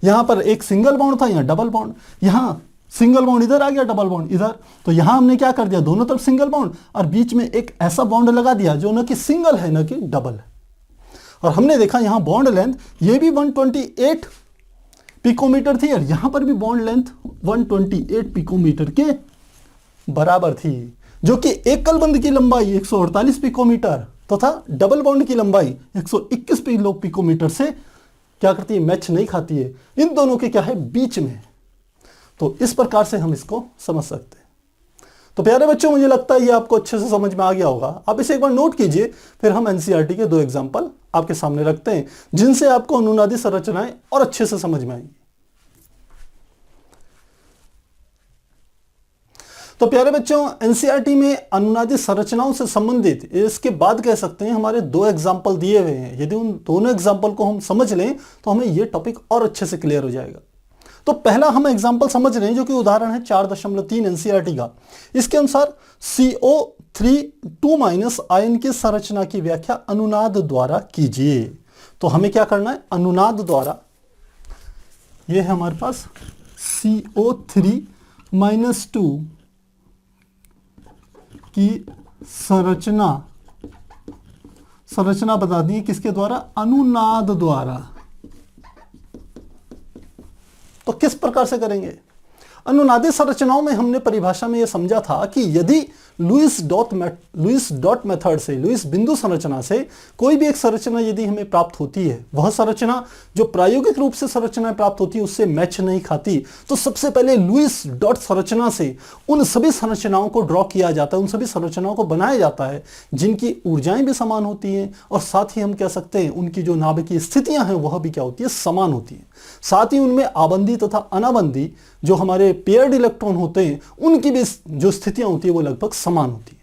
यहां पर एक सिंगल बॉन्ड था, यहां डबल बॉन्ड, यहां सिंगल बॉन्ड इधर आ गया, डबल बॉन्ड इधर। तो यहां हमने क्या कर दिया? दोनों तरफ सिंगल बॉन्ड और बीच में एक ऐसा बॉन्ड लगा दिया जो न कि सिंगल है न कि डबल है। और हमने देखा यहां बॉन्ड लेंथ ये भी 128 पिकोमीटर थी और यहां पर भी बॉन्ड लेंथ 128 पिकोमीटर के बराबर थी, जो कि एकल बंध की लंबाई 148 पिकोमीटर तथा डबल बॉन्ड की लंबाई 121 पिकोमीटर से क्या करती है? मैच नहीं खाती है। इन दोनों के क्या है? बीच में। तो इस प्रकार से हम इसको समझ सकते हैं। तो प्यारे बच्चों, मुझे लगता है ये आपको अच्छे से समझ में आ गया होगा। आप इसे एक बार नोट कीजिए, फिर हम एनसीईआरटी के 2 एग्जाम्पल आपके सामने रखते हैं जिनसे आपको अनुनादी संरचनाएं और अच्छे से समझ में आएंगी। तो प्यारे बच्चों, एनसीईआरटी में अनुनादी संरचनाओं से संबंधित इसके बाद कह सकते हैं हमारे 2 एग्जाम्पल दिए हुए हैं। यदि उन दोनों एग्जाम्पल को हम समझ लें तो हमें यह टॉपिक और अच्छे से क्लियर हो जाएगा। तो पहला हम एग्जाम्पल समझ रहे हैं जो कि उदाहरण है 4.3 एनसीईआरटी का। इसके अनुसार CO3 आयन की संरचना की व्याख्या अनुनाद द्वारा कीजिए। तो हमें क्या करना है? अनुनाद द्वारा, यह है हमारे पास CO3-2 की संरचना बता दी किसके द्वारा? अनुनाद द्वारा। तो किस प्रकार से करेंगे? अनुनादी संरचनाओं में हमने परिभाषा में यह समझा था कि यदि लुईस डॉट मेथड से, लुईस बिंदु संरचना से कोई भी एक संरचना यदि हमें प्राप्त होती है, वह संरचना जो प्रायोगिक रूप से संरचनाएं प्राप्त होती है उससे मैच नहीं खाती, तो सबसे पहले लुईस डॉट संरचना से उन सभी संरचनाओं को ड्रॉ किया जाता है, उन सभी संरचनाओं को बनाया जाता है जिनकी ऊर्जाएं भी समान होती हैं और साथ ही हम कह सकते हैं उनकी जो नाभिकीय स्थितियां हैं वह भी क्या होती है? समान होती है। साथ ही उनमें आबंदी तथा अनाबंदी जो हमारे पेयर्ड इलेक्ट्रॉन होते हैं उनकी भी जो स्थितियां होती है वो लगभग समान होती है।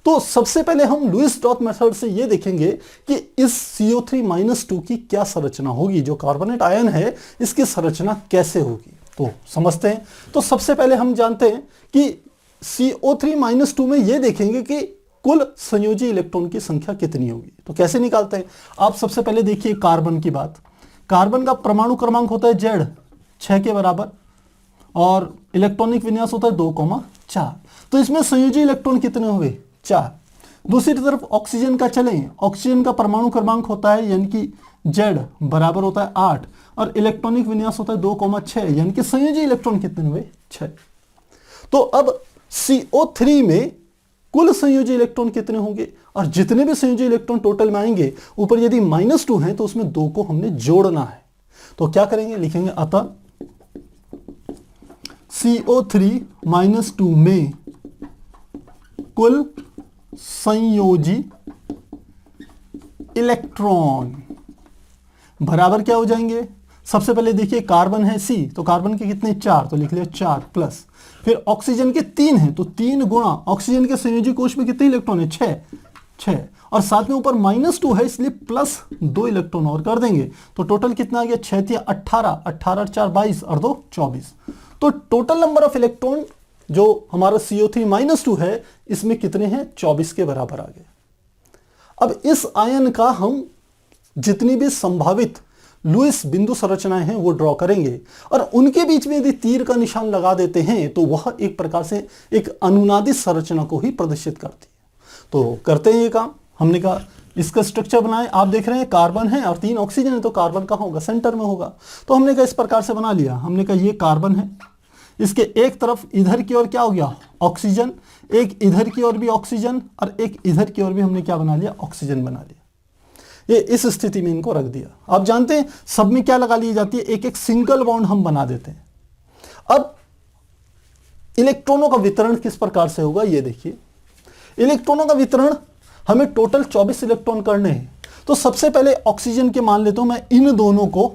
तो सबसे पहले हम लुईस डॉट मेथड से ये देखेंगे कि इस CO3-2 की क्या संरचना होगी, जो कार्बोनेट आयन है इसकी संरचना कैसे होगी। तो समझते हैं। तो सबसे पहले हम जानते हैं कि CO3-2 में ये देखेंगे कि कुल संयोजी इलेक्ट्रॉन की संख्या कितनी होगी। तो कैसे निकालते हैं? आप सबसे पहले देखिए कार्बन की बात। कार्बन का परमाणु क्रमांक होता है Z 6 के बराबर और इलेक्ट्रॉनिक विन्यास होता है 2,4। तो इसमें संयोजी इलेक्ट्रॉन कितने हो गए? 4। दूसरी तरफ ऑक्सीजन का चलें, ऑक्सीजन का परमाणु क्रमांक होता है यानी कि Z बराबर होता है 8 और इलेक्ट्रॉनिक विन्यास होता है 2,6 यानी कि संयोजी इलेक्ट्रॉन कितने हुए? 6। तो अब CO3 में कुल संयोजी इलेक्ट्रॉन कितने होंगे? और जितने भी संयोजी इलेक्ट्रॉन टोटल में आएंगे ऊपर यदि -2 हैं तो उसमें 2 को हमने जोड़ना है। तो क्या करेंगे? लिखेंगे अतः CO3 -2 में कुल संयोजी इलेक्ट्रॉन बराबर क्या हो जाएंगे? सबसे पहले देखिए कार्बन है C, तो कार्बन के कितने? 4, तो लिख लिया 4 प्लस फिर ऑक्सीजन के 3 हैं तो 3 गुणा ऑक्सीजन के संयोजी कोश में कितने इलेक्ट्रॉन है? 6 और साथ में ऊपर -2 है इसलिए प्लस 2 इलेक्ट्रॉन और कर देंगे तो टोटल कितना आ गया? 6 × 18, 18 × 4 22 और 2 24। तो टोटल नंबर ऑफ इलेक्ट्रॉन जो हमारा CO3 -2 है इसमें कितने हैं? 24 के बराबर आ गए। अब इस आयन का हम जितनी भी संभावित लुईस बिंदु संरचनाएं हैं वो ड्रॉ करेंगे और उनके बीच में यदि तीर का निशान लगा देते हैं तो वह एक प्रकार से एक अनुनादित संरचना को ही प्रदर्शित करती है। तो करते हैं ये काम। हमने कहा इसका स्ट्रक्चर बनाए, आप देख रहे हैं कार्बन है और 3 ऑक्सीजन है तो कार्बन कहाँ होगा? सेंटर में होगा। तो हमने कहा इस प्रकार से बना लिया। हमने कहा ये कार्बन है, इसके एक तरफ इधर की ओर क्या हो गया? ऑक्सीजन, एक इधर की ओर भी ऑक्सीजन और एक इधर की ओर भी हमने क्या बना लिया? ऑक्सीजन बना लिया। ये इस स्थिति में इनको रख दिया। आप जानते हैं सब में क्या लगा ली जाती है? एक एक सिंगल बॉन्ड हम बना देते हैं। अब इलेक्ट्रॉनों का वितरण किस प्रकार से होगा ये देखिए। इलेक्ट्रॉनों का वितरण हमें टोटल 24 इलेक्ट्रॉन करने हैं। तो सबसे पहले ऑक्सीजन के मान लेता हूं मैं इन दोनों को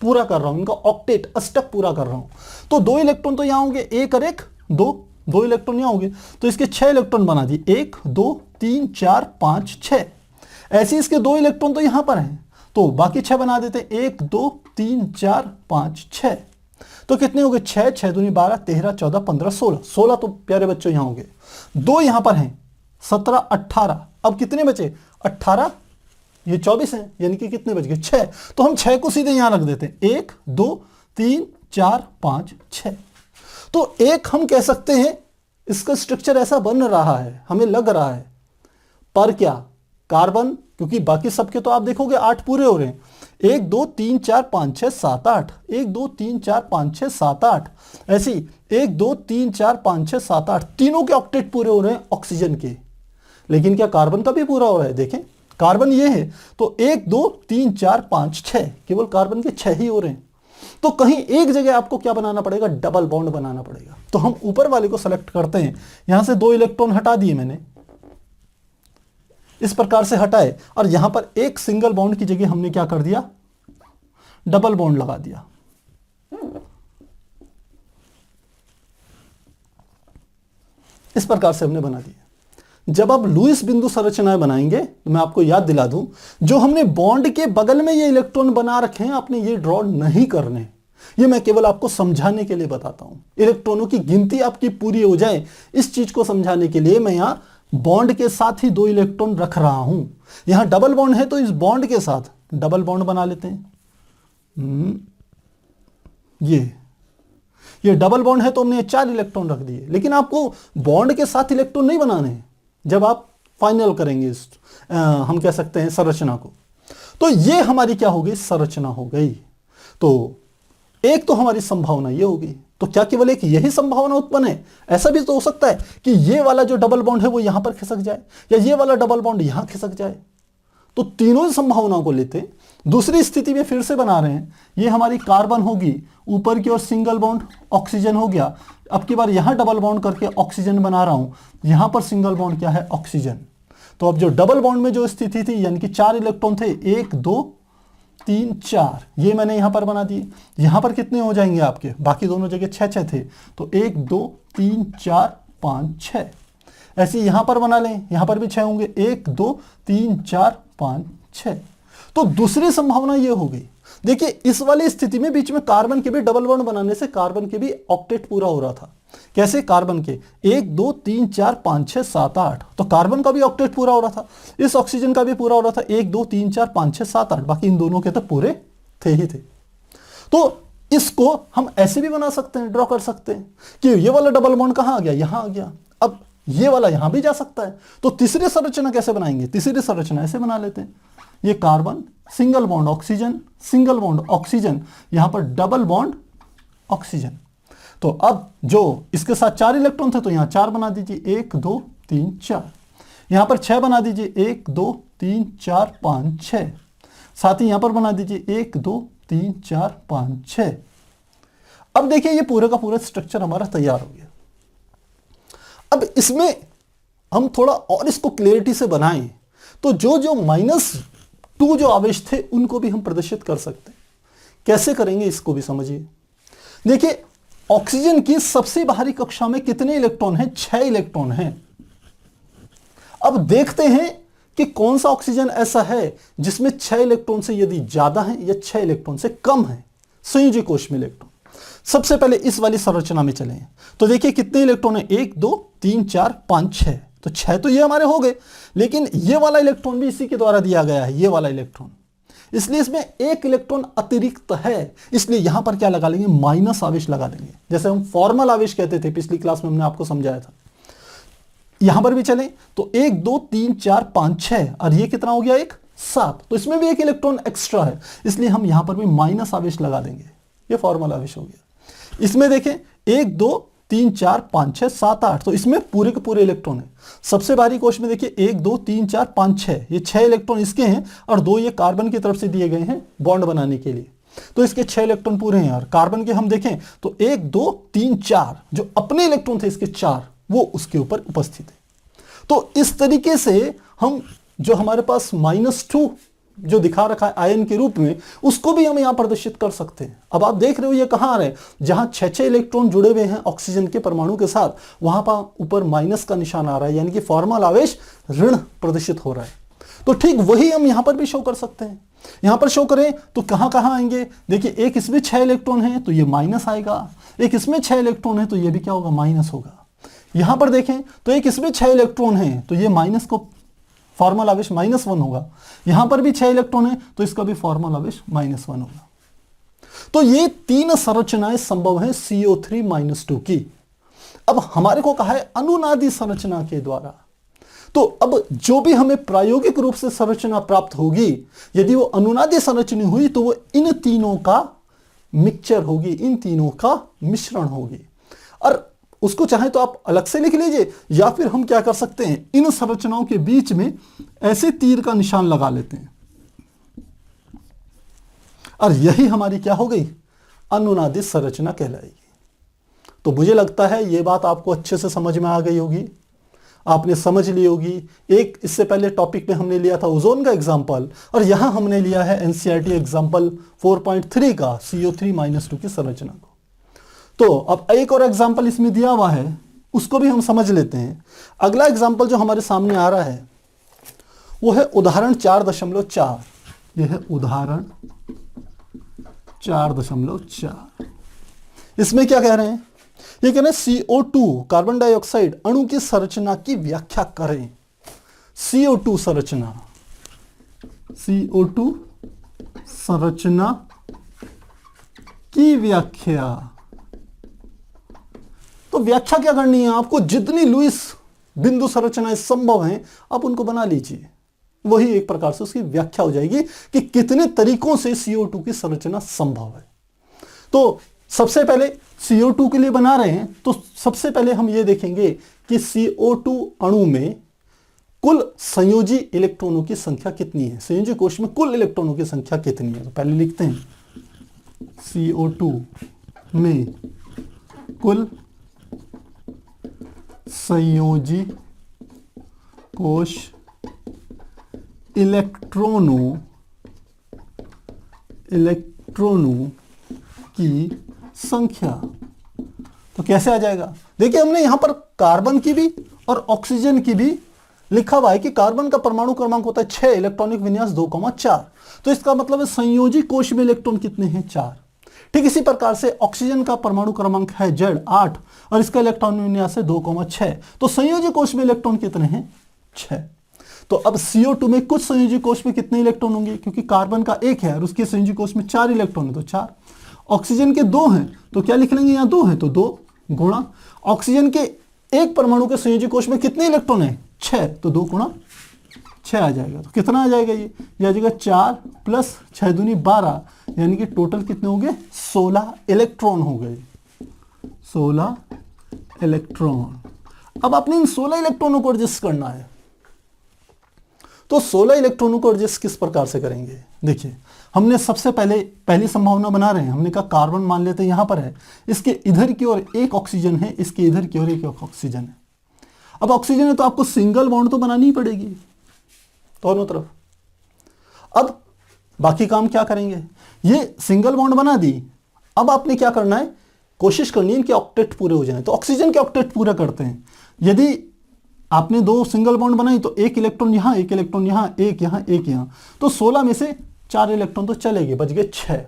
पूरा कर रहा हूं, इनका ऑक्टेट अष्टक पूरा कर रहा हूं। तो 2 इलेक्ट्रॉन तो यहां होंगे, 1 और 1 2 इलेक्ट्रॉन यहां होंगे तो इसके 6 इलेक्ट्रॉन बना दिए। 1 2 3 4 5 6। ऐसे इसके 2 इलेक्ट्रॉन तो यहां पर हैं तो बाकी 6 बना देते हैं। 1 2 3 4 5 6 तो कितने हो गए? 6 6 दूनी 12 13 14 15 16। 16 तो प्यारे बच्चों यहां होंगे। 2 यहां पर हैं 17 18। अब कितने बचे? 18, ये 24 हैं यानी कि कितने बच गए? 6। तो हम 6 को सीधे यहां रख देते हैं। 1 2 3 4 5 6। तो एक हम कह सकते हैं इसका स्ट्रक्चर ऐसा बन रहा है, हमें लग रहा है। पर क्या कार्बन, क्योंकि बाकी सबके तो आप देखोगे 8 पूरे हो रहे हैं। 1 2 3 4 5 6 7 8। 1 2 3 4 5 6 7 8। ऐसी 1 2 3 4 5 6 7 8 तीनों के ऑक्टेट पूरे हो रहे हैं ऑक्सीजन के। लेकिन क्या कार्बन का भी पूरा हो रहा है? देखें कार्बन ये है तो 1 2 3 4 5 6 केवल कार्बन के 6 ही हो रहे हैं। तो कहीं एक जगह आपको क्या बनाना पड़ेगा? डबल बॉन्ड बनाना पड़ेगा। तो हम ऊपर वाले को सेलेक्ट करते हैं। यहां से 2 इलेक्ट्रॉन हटा दिए मैंने, इस प्रकार से हटाए और यहां पर एक सिंगल बॉन्ड की जगह हमने क्या कर दिया? डबल बॉन्ड लगा दिया। इस प्रकार से हमने बना दिया। जब आप लुईस बिंदु संरचनाएं बनाएंगे तो मैं आपको याद दिला दूं, जो हमने बॉन्ड के बगल में ये इलेक्ट्रॉन बना रखे हैं आपने ये ड्रॉ नहीं करने। ये मैं केवल आपको समझाने के लिए बताता हूं। इलेक्ट्रॉनों की गिनती आपकी पूरी हो जाए इस चीज को समझाने के लिए मैं यहां बॉन्ड के साथ ही 2 इलेक्ट्रॉन रख रहा हूं। यहां डबल बॉन्ड है तो इस बॉन्ड के साथ डबल बॉन्ड बना लेते हैं। ये डबल बॉन्ड है तो हमने 4 इलेक्ट्रॉन रख दिए। लेकिन आपको बॉन्ड के साथ इलेक्ट्रॉन नहीं बनाने हैं जब आप फाइनल करेंगे इस हम कह सकते हैं संरचना को। तो ये हमारी क्या हो गई? संरचना हो गई। तो एक तो हमारी संभावना ये होगी। तो क्या केवल एक यही संभावना उत्पन्न है? ऐसा भी तो हो सकता है कि ये वाला जो डबल बॉन्ड है वो यहां पर खिसक जाए या ये वाला डबल बॉन्ड यहां खिसक जाए। तो तीनों ही संभावनाओं को लेते हैं। दूसरी स्थिति में फिर से बना रहे हैं। ये हमारी कार्बन होगी, ऊपर की ओर सिंगल बॉन्ड ऑक्सीजन हो गया। अब की बार यहां डबल बॉन्ड करके ऑक्सीजन बना रहा हूं। यहां पर सिंगल बॉन्ड क्या है? ऑक्सीजन। तो अब जो डबल बॉन्ड में जो स्थिति थी यानी कि 4 इलेक्ट्रॉन थे, 1 2 3 4, ये मैंने यहां पर बना दिए। यहां पर कितने हो जाएंगे आपके? बाकी दोनों जगह 6 थे तो 1 2 3 4 5 6। ऐसे यहां पर बना लें, यहां पर भी 6 होंगे। 1 2 3 4 5 6। तो दूसरी संभावना ये हो गई। देखिए इस वाली स्थिति में बीच में कार्बन के भी डबल बॉन्ड बनाने से कार्बन के भी ऑक्टेट पूरा हो रहा था। कैसे? कार्बन के 1 2 3 4 5 6 7 8। तो कार्बन का भी ऑक्टेट पूरा हो रहा था, इस ऑक्सीजन का भी पूरा हो रहा था। 1 2 3 4 5 6 7 8। बाकी इन दोनों के तो पूरे थे ही थे। तो इसको हम ऐसे भी बना सकते हैं, ड्रॉ कर सकते हैं कि ये वाला डबल बॉन्ड कहां आ गया? यहां आ गया। अब ये वाला यहां भी जा सकता है। तो तीसरी संरचना कैसे बनाएंगे? तीसरी संरचना ऐसे बना लेते हैं, ये carbon, single bond oxygen, single bond oxygen, यहां पर डबल बॉन्ड ऑक्सीजन। तो अब जो इसके साथ 4 इलेक्ट्रॉन थे तो यहां 4 बना दीजिए, 1 2 3 4। यहां पर 6 बना दीजिए, 1 2 3 4 5 6। साथ ही यहां पर बना दीजिए 1 2 3 4 5 6। अब देखिए ये पूरा का पूरा स्ट्रक्चर हमारा तैयार हो गया। अब इसमें हम थोड़ा और इसको क्लियरिटी से बनाएं तो जो जो -2 जो आवेश थे उनको भी हम प्रदर्शित कर सकते हैं। कैसे करेंगे इसको भी समझिए। देखिए ऑक्सीजन की सबसे बाहरी कक्षा में कितने इलेक्ट्रॉन हैं? 6 इलेक्ट्रॉन हैं। अब देखते हैं कि कौन सा ऑक्सीजन ऐसा है जिसमें 6 इलेक्ट्रॉन से यदि ज्यादा है या 6 इलेक्ट्रॉन से कम है, संयोजी कोश में इलेक्ट्रॉन। सबसे पहले इस वाली संरचना में चलें तो देखिए कितने इलेक्ट्रॉन है, 1 2 3 4 5 6। तो 6 तो ये हमारे हो गए, लेकिन ये वाला इलेक्ट्रॉन भी इसी के द्वारा दिया गया है, ये वाला इलेक्ट्रॉन, इसलिए इसमें 1 इलेक्ट्रॉन अतिरिक्त है। इसलिए यहां पर क्या लगा लेंगे? माइनस आवेश लगा देंगे, जैसे हम फॉर्मल आवेश कहते थे, पिछली क्लास में हमने आपको समझाया था। यहां पर भी चलें तो 1 2 3 4 5 6 और ये कितना हो गया? 1 7। तो इसमें भी 1 इलेक्ट्रॉन एक्स्ट्रा है, इसलिए हम यहां पर भी माइनस आवेश लगा देंगे। ये फॉर्मल आवेश हो गया। इसमें देखें 1 2 3 4 5 6 7 8, तो इसमें पूरे के पूरे इलेक्ट्रॉन है। सबसे बाहरी कोश में देखिए 1 2 3 4 5 6, ये 6 इलेक्ट्रॉन इसके हैं और 2 ये कार्बन की तरफ से दिए गए हैं बॉन्ड बनाने के लिए। तो इसके 6 इलेक्ट्रॉन पूरे हैं। और कार्बन के हम देखें तो 1 2 3 4 जो अपने इलेक्ट्रॉन थे इसके 4 वो उसके ऊपर उपस्थित है। तो इस तरीके से हम जो हमारे पास -2 जो दिखा रखा है आयन के रूप में, उसको भी हम यहां प्रदर्शित कर सकते हैं। अब आप देख रहे हो ये कहां आ रहे हैं? जहां 6 इलेक्ट्रॉन जुड़े हुए हैं ऑक्सीजन के परमाणु के साथ, वहां पर ऊपर माइनस का निशान आ रहा है, यानी कि फॉर्मल आवेश ऋण प्रदर्शित हो रहा है। तो ठीक वही हम यहां पर भी शो कर सकते हैं। यहां पर शो करें तो कहां कहां आएंगे? देखिए एक इसमें 6 इलेक्ट्रॉन है तो ये माइनस आएगा, एक इसमें 6 इलेक्ट्रॉन है तो ये भी क्या होगा? माइनस होगा। यहां पर देखें तो एक इसमें 6 इलेक्ट्रॉन है तो ये माइनस को फॉर्मल आवेश -1 होगा। यहां पर भी 6 इलेक्ट्रॉन है तो इसका भी फॉर्मल आवेश -1 होगा। तो ये 3 संरचनाएं संभव है CO3-2 की। अब हमारे को कहा है अनुनादी संरचना के द्वारा। तो अब जो भी हमें प्रायोगिक रूप से संरचना प्राप्त होगी, यदि वो अनुनादी संरचना हुई तो वो इन तीनों का मिक्सचर होगी, इन तीनों का मिश्रण होगी। और उसको चाहे तो आप अलग से लिख लीजिए, या फिर हम क्या कर सकते हैं, इन संरचनाओं के बीच में ऐसे तीर का निशान लगा लेते हैं और यही हमारी क्या हो गई? अनुनादी संरचना कहलाएगी। तो मुझे लगता है ये बात आपको अच्छे से समझ में आ गई होगी, आपने समझ ली होगी। एक इससे पहले टॉपिक में हमने लिया था ओजोन का एग्जाम्पल, और यहां हमने लिया है एनसीईआरटी एग्जाम्पल 4.3 का CO3-2 की संरचना को। तो अब एक और एग्जाम्पल इसमें दिया हुआ है, उसको भी हम समझ लेते हैं। अगला एग्जाम्पल जो हमारे सामने आ रहा है वो है उदाहरण 4.4। यह है उदाहरण 4.4। इसमें क्या कह रहे हैं? ये कह रहे हैं CO2 कार्बन डाइऑक्साइड अणु की संरचना की व्याख्या करें। CO2 संरचना, CO2 संरचना की व्याख्या। तो व्याख्या क्या करनी है आपको? जितनी लुईस बिंदु संरचनाएं संभव हैं आप उनको बना लीजिए, वही एक प्रकार से उसकी व्याख्या हो जाएगी कि कितने तरीकों से CO2 की संरचना संभव है। तो सबसे पहले CO2 के लिए बना रहे हैं तो सबसे पहले हम ये देखेंगे कि CO2 अणु में कुल संयोजी इलेक्ट्रॉनों की संख्या कितनी है, संयोजी कोश में कुल इलेक्ट्रॉनों की संख्या कितनी है। तो पहले लिखते हैं CO2 में कुल संयोजी कोश इलेक्ट्रॉनों की संख्या। तो कैसे आ जाएगा? देखिए हमने यहां पर कार्बन की भी और ऑक्सीजन की भी लिखा हुआ है कि कार्बन का परमाणु क्रमांक होता है 6, इलेक्ट्रॉनिक विन्यास 2,4। तो इसका मतलब है संयोजी कोश में इलेक्ट्रॉन कितने हैं? 4। ठीक इसी प्रकार से ऑक्सीजन का परमाणु क्रमांक है Z 8 और इसका इलेक्ट्रॉन विन्यास है 2,6। तो संयोजी कोश में इलेक्ट्रॉन कितने हैं? 6। तो अब CO2 में कुछ संयोजी कोश में कितने इलेक्ट्रॉन होंगे? क्योंकि कार्बन का 1 है और उसके संयोजी कोश में 4 इलेक्ट्रॉन है तो 4। ऑक्सीजन के 2 हैं तो क्या लिख लेंगे? यहाँ 2 है तो 2 गुणा ऑक्सीजन के एक परमाणु के संयोजी कोश में कितने इलेक्ट्रॉन है? 6, तो 2 गुणा 6 आ जाएगा। तो कितना आ जाएगा ये आ जाएगा 4 प्लस 6 दूनी 12, यानी कि टोटल कितने हो गए? 16 इलेक्ट्रॉन हो गए, 16 इलेक्ट्रॉन। अब आपने इन 16 इलेक्ट्रॉनों को एडजस्ट करना है। तो 16 इलेक्ट्रॉनों को एडजस्ट किस प्रकार से करेंगे? देखिए, हमने सबसे पहली संभावना बना रहे हैं। हमने कहा कार्बन मान लेते हैं यहां पर है, इसके इधर की ओर एक ऑक्सीजन है, इसके इधर की ओर एक ऑक्सीजन है। अब ऑक्सीजन है तो आपको सिंगल बॉन्ड तो बनानी ही पड़ेगी दोनों तरफ। अब बाकी काम क्या करेंगे? ये सिंगल बॉन्ड बना दी। अब आपने क्या करना है? कोशिश करनी है इनके ऑक्टेट पूरे हो जाए। तो ऑक्सीजन के ऑक्टेट पूरा करते हैं। यदि आपने 2 सिंगल बॉन्ड बनाई तो एक इलेक्ट्रॉन यहां, एक इलेक्ट्रॉन यहां, एक यहां, एक यहां, तो 16 में से 4 इलेक्ट्रॉन तो चलेंगे, बच गए 6।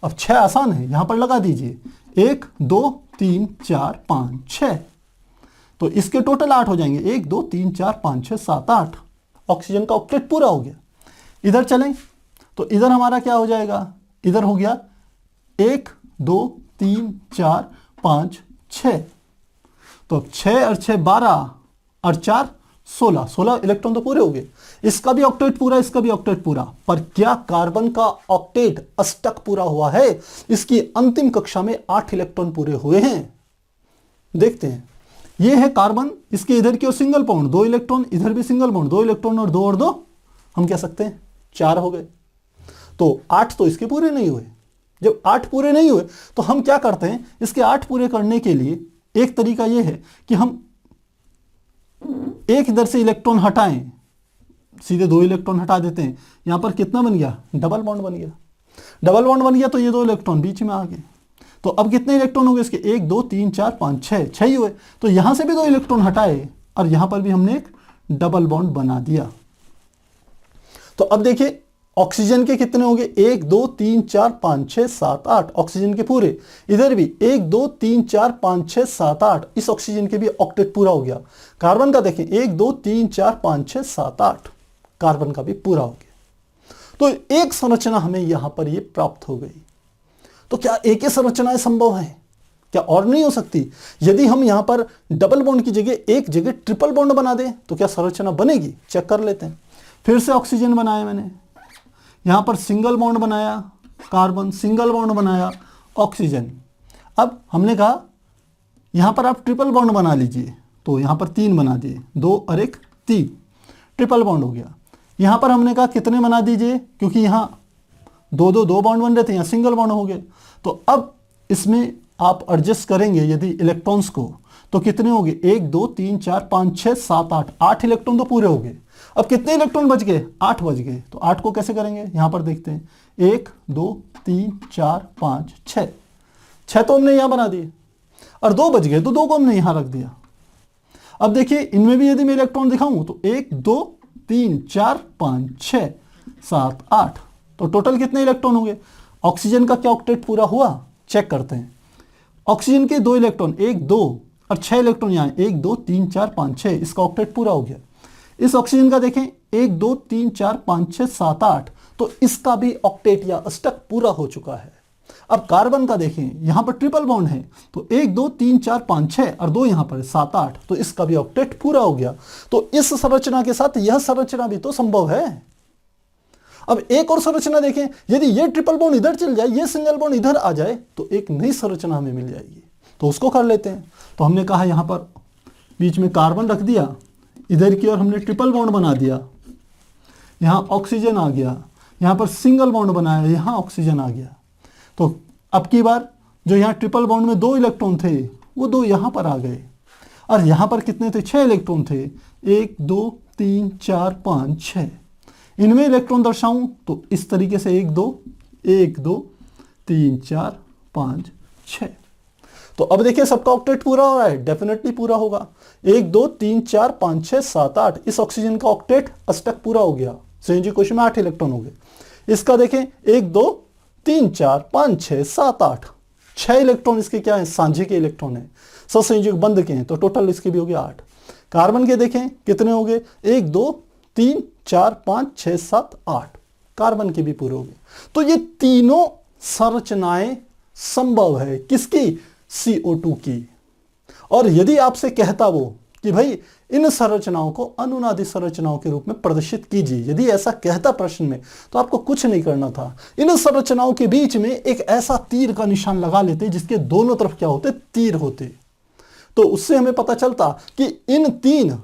अब 6 आसान है, यहां पर लगा दीजिए, 1 2 3 4 5 6, तो इसके टोटल 8 हो जाएंगे, 1 2 3 4 5 6 7 8। ऑक्सीजन का ऑक्टेट पूरा हो गया। इधर चलें तो इधर हमारा क्या हो जाएगा? इधर हो गया 1 2 3 4 5 6, तो 6 और 6 12 और 4 16, 16 इलेक्ट्रॉन तो पूरे हो गए। इसका भी ऑक्टेट पूरा, इसका भी ऑक्टेट पूरा। पर क्या कार्बन का ऑक्टेट अष्टक पूरा हुआ है? इसकी अंतिम कक्षा में 8 इलेक्ट्रॉन पूरे हुए हैं। देखते हैं, ये है कार्बन, इसके इधर की ओर सिंगल बॉन्ड 2 इलेक्ट्रॉन, इधर भी सिंगल बॉन्ड 2 इलेक्ट्रॉन, और 2 और 2 हम कह सकते हैं 4 हो गए। तो 8 तो इसके पूरे नहीं हुए। जब 8 पूरे नहीं हुए तो हम क्या करते हैं? इसके 8 पूरे करने के लिए एक तरीका यह है कि हम एक इधर से इलेक्ट्रॉन हटाएं, सीधे 2 इलेक्ट्रॉन हटा देते हैं। यहां पर कितना बन गया? डबल बॉन्ड बन गया। डबल बॉन्ड बन गया तो ये 2 इलेक्ट्रॉन बीच में आ गए। तो अब कितने इलेक्ट्रॉन हो गए इसके? 1 2 3 4 5 6, 6 ही हुए। तो यहां से भी 2 इलेक्ट्रॉन हटाए और यहां पर भी हमने एक डबल बॉन्ड बना दिया। तो अब देखिए, ऑक्सीजन के कितने हो गए? 1 2 3 4 5 6 7 8, ऑक्सीजन के पूरे। इधर भी 1 2 3 4 5 6 7 8, इस ऑक्सीजन के भी ऑक्टेट पूरा हो गया। कार्बन का देखें 1 2 3 4 5 6 7 8, कार्बन का भी पूरा हो गया। तो एक संरचना हमें यहां पर ये प्राप्त हो गई। तो क्या एक ही संरचनाएं संभव है? क्या और नहीं हो सकती? यदि हम यहां पर डबल बॉन्ड की जगह एक जगह ट्रिपल बॉन्ड बना दें तो क्या संरचना बनेगी? चेक कर लेते हैं। फिर से ऑक्सीजन बनाया मैंने, यहां पर सिंगल बॉन्ड बनाया कार्बन, सिंगल बॉन्ड बनाया ऑक्सीजन। अब हमने कहा यहां पर आप ट्रिपल बॉन्ड बना लीजिए, तो यहां पर 3 बना दिए, 2 और 1 3, ट्रिपल बॉन्ड हो गया। यहां पर हमने कहा कितने बना दीजिए, क्योंकि यहां 2 2 2 बॉन्ड बन रहे थे, यहां सिंगल बॉन्ड हो गए। तो अब इसमें आप एडजस्ट करेंगे यदि इलेक्ट्रॉन्स को, तो कितने हो गए? 1 2 3 4 5 6 7 8, 8 इलेक्ट्रॉन तो पूरे हो गए। अब कितने इलेक्ट्रॉन बच गए? 8 बच गए। तो 8 को कैसे करेंगे? यहां पर देखते हैं, 1 2 3 4 5 6, 6 तो हमने यहां बना दिए, और 2 बच गए तो 2 को हमने यहां रख दिया। अब देखिए, इनमें भी यदि मैं इलेक्ट्रॉन दिखाऊं तो 1 2 3 4 5 6 7 8, तो टोटल कितने इलेक्ट्रॉन हो गए? ऑक्सीजन का क्या ऑक्टेट पूरा हुआ? चेक करते हैं। ऑक्सीजन के 2 इलेक्ट्रॉन, 1 2 और 6 इलेक्ट्रॉन यहां, 1 2 3 4 5 6, इसका ऑक्टेट पूरा हो गया। इस ऑक्सीजन का देखें 1 2 3 4 5 6 7 8, तो इसका भी ऑक्टेट या अष्टक पूरा हो चुका है। अब कार्बन का देखें, यहां पर ट्रिपल बॉन्ड है, तो 1 2 3 4 5 6 और 2 यहां पर 7 8, तो इसका भी ऑक्टेट पूरा हो गया। तो इस संरचना के साथ यह संरचना भी तो संभव है। अब एक और संरचना देखें, यदि ये ट्रिपल बॉन्ड इधर चल जाए, ये सिंगल बॉन्ड इधर आ जाए, तो एक नई संरचना हमें मिल जाएगी। तो उसको कर लेते हैं। तो हमने कहा यहां पर बीच में कार्बन रख दिया, इधर की ओर हमने ट्रिपल बॉन्ड बना दिया, यहां ऑक्सीजन आ गया, यहां पर सिंगल बॉन्ड बनाया, यहां ऑक्सीजन आ गया। तो अब की बार जो यहां ट्रिपल बॉन्ड में 2 इलेक्ट्रॉन थे, वो 2 यहां पर आ गए, और यहां पर कितने थे? 6 इलेक्ट्रॉन थे, 1 2 3 4 5 6। इनमें इलेक्ट्रॉन दर्शाऊं तो इस तरीके से 1 2 1 2 3 4 5 6। तो अब देखिए, सबका ऑक्टेट पूरा हो रहा है, डेफिनेटली पूरा होगा। 1 2 3 4 5 6 7 8, इस ऑक्सीजन का ऑक्टेट अष्टक पूरा हो गया। संयोजी कोश में 8 इलेक्ट्रॉन हो गए। इसका देखें 1 2 3 4 5 6 7 8, 6 इलेक्ट्रॉन इसके क्या है? साझे के इलेक्ट्रॉन है, ससंयोजक बंध के हैं, तो टोटल इसके भी हो गया 8। कार्बन के देखें कितने हो गए? 1 2 3 4 5 6 7 8, कार्बन के भी पूरे हो गए। तो ये तीनों संरचनाएं संभव है, किसकी? CO2 की। और यदि आपसे कहता वो कि भाई इन संरचनाओं को अनुनादी संरचनाओं के रूप में प्रदर्शित कीजिए, यदि ऐसा कहता प्रश्न में, तो आपको कुछ नहीं करना था। इन संरचनाओं के बीच में एक ऐसा तीर का निशान लगा लेते जिसके दोनों तरफ क्या होते, तीर होते। तो उससे हमें पता चलता कि इन तीन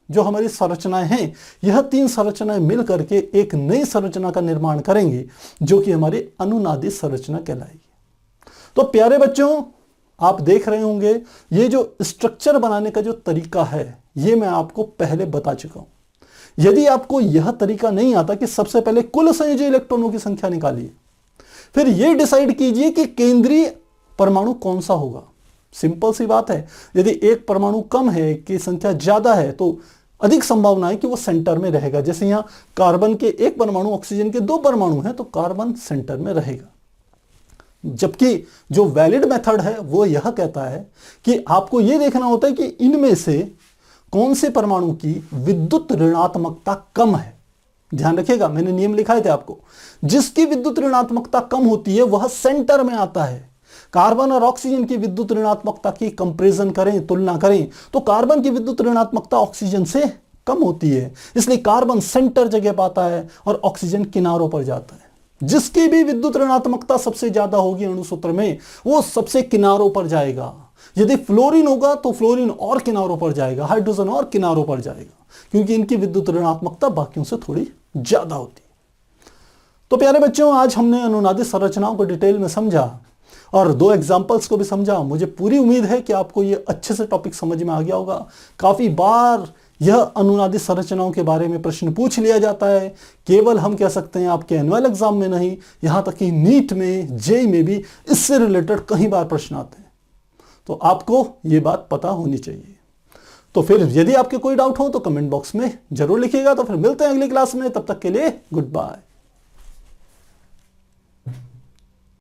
जो हमारी संरचनाएं हैं, यह तीन संरचनाएं मिलकर के एक नई संरचना का निर्माण करेंगी जो कि हमारी अनुनादी संरचना कहलाएगी। तो प्यारे बच्चों, आप देख रहे होंगे ये जो स्ट्रक्चर बनाने का जो तरीका है, ये मैं आपको पहले बता चुका हूं। यदि आपको यह तरीका नहीं आता कि सबसे पहले कुल संयोजी इलेक्ट्रॉनों की संख्या निकालिए, फिर यह डिसाइड कीजिए कि केंद्रीय परमाणु कौन सा होगा। सिंपल सी बात है, यदि एक परमाणु कम है, की संख्या ज्यादा है, तो अधिक संभावना है कि वो सेंटर में रहेगा। जैसे यहां कार्बन के एक परमाणु, ऑक्सीजन के 2 परमाणु हैं, तो कार्बन सेंटर में रहेगा। जबकि जो वैलिड मेथड है वो यह कहता है कि आपको यह देखना होता है कि इनमें से कौन से परमाणु की विद्युत ऋणात्मकता कम है। ध्यान रखिएगा, मैंने नियम लिखाए थे आपको, जिसकी विद्युत ऋणात्मकता कम होती है वह सेंटर में आता है। कार्बन और ऑक्सीजन की विद्युत ऋणात्मकता की कंपैरिजन करें, तुलना करें, तो कार्बन की विद्युत ऋणात्मकता ऑक्सीजन से कम होती है, इसलिए कार्बन सेंटर जगह पाता है और ऑक्सीजन किनारों पर जाता है। जिसकी भी विद्युत ऋणात्मकता सबसे ज्यादा होगी अणुसूत्र में, वो सबसे किनारों पर जाएगा। यदि फ्लोरीन होगा तो फ्लोरीन और किनारों पर जाएगा, हाइड्रोजन और किनारों पर जाएगा, क्योंकि इनकी विद्युत ऋणात्मकता बाकियों से थोड़ी ज्यादा होती है। तो प्यारे बच्चों, आज हमने अनुनादी संरचनाओं को डिटेल में समझा और 2 एग्जाम्पल्स को भी समझा। मुझे पूरी उम्मीद है कि आपको ये अच्छे से टॉपिक समझ में आ गया होगा। काफी बार यह अनुनादी संरचनाओं के बारे में प्रश्न पूछ लिया जाता है। केवल हम कह सकते हैं आपके एनुअल एग्जाम में नहीं, यहां तक कि नीट में, जेई में भी इससे रिलेटेड कई बार प्रश्न आते हैं। तो आपको ये बात पता होनी चाहिए। तो फिर यदि आपके कोई डाउट हो तो कमेंट बॉक्स में जरूर लिखिएगा। तो फिर मिलते हैं अगली क्लास में, तब तक के लिए गुड बाय।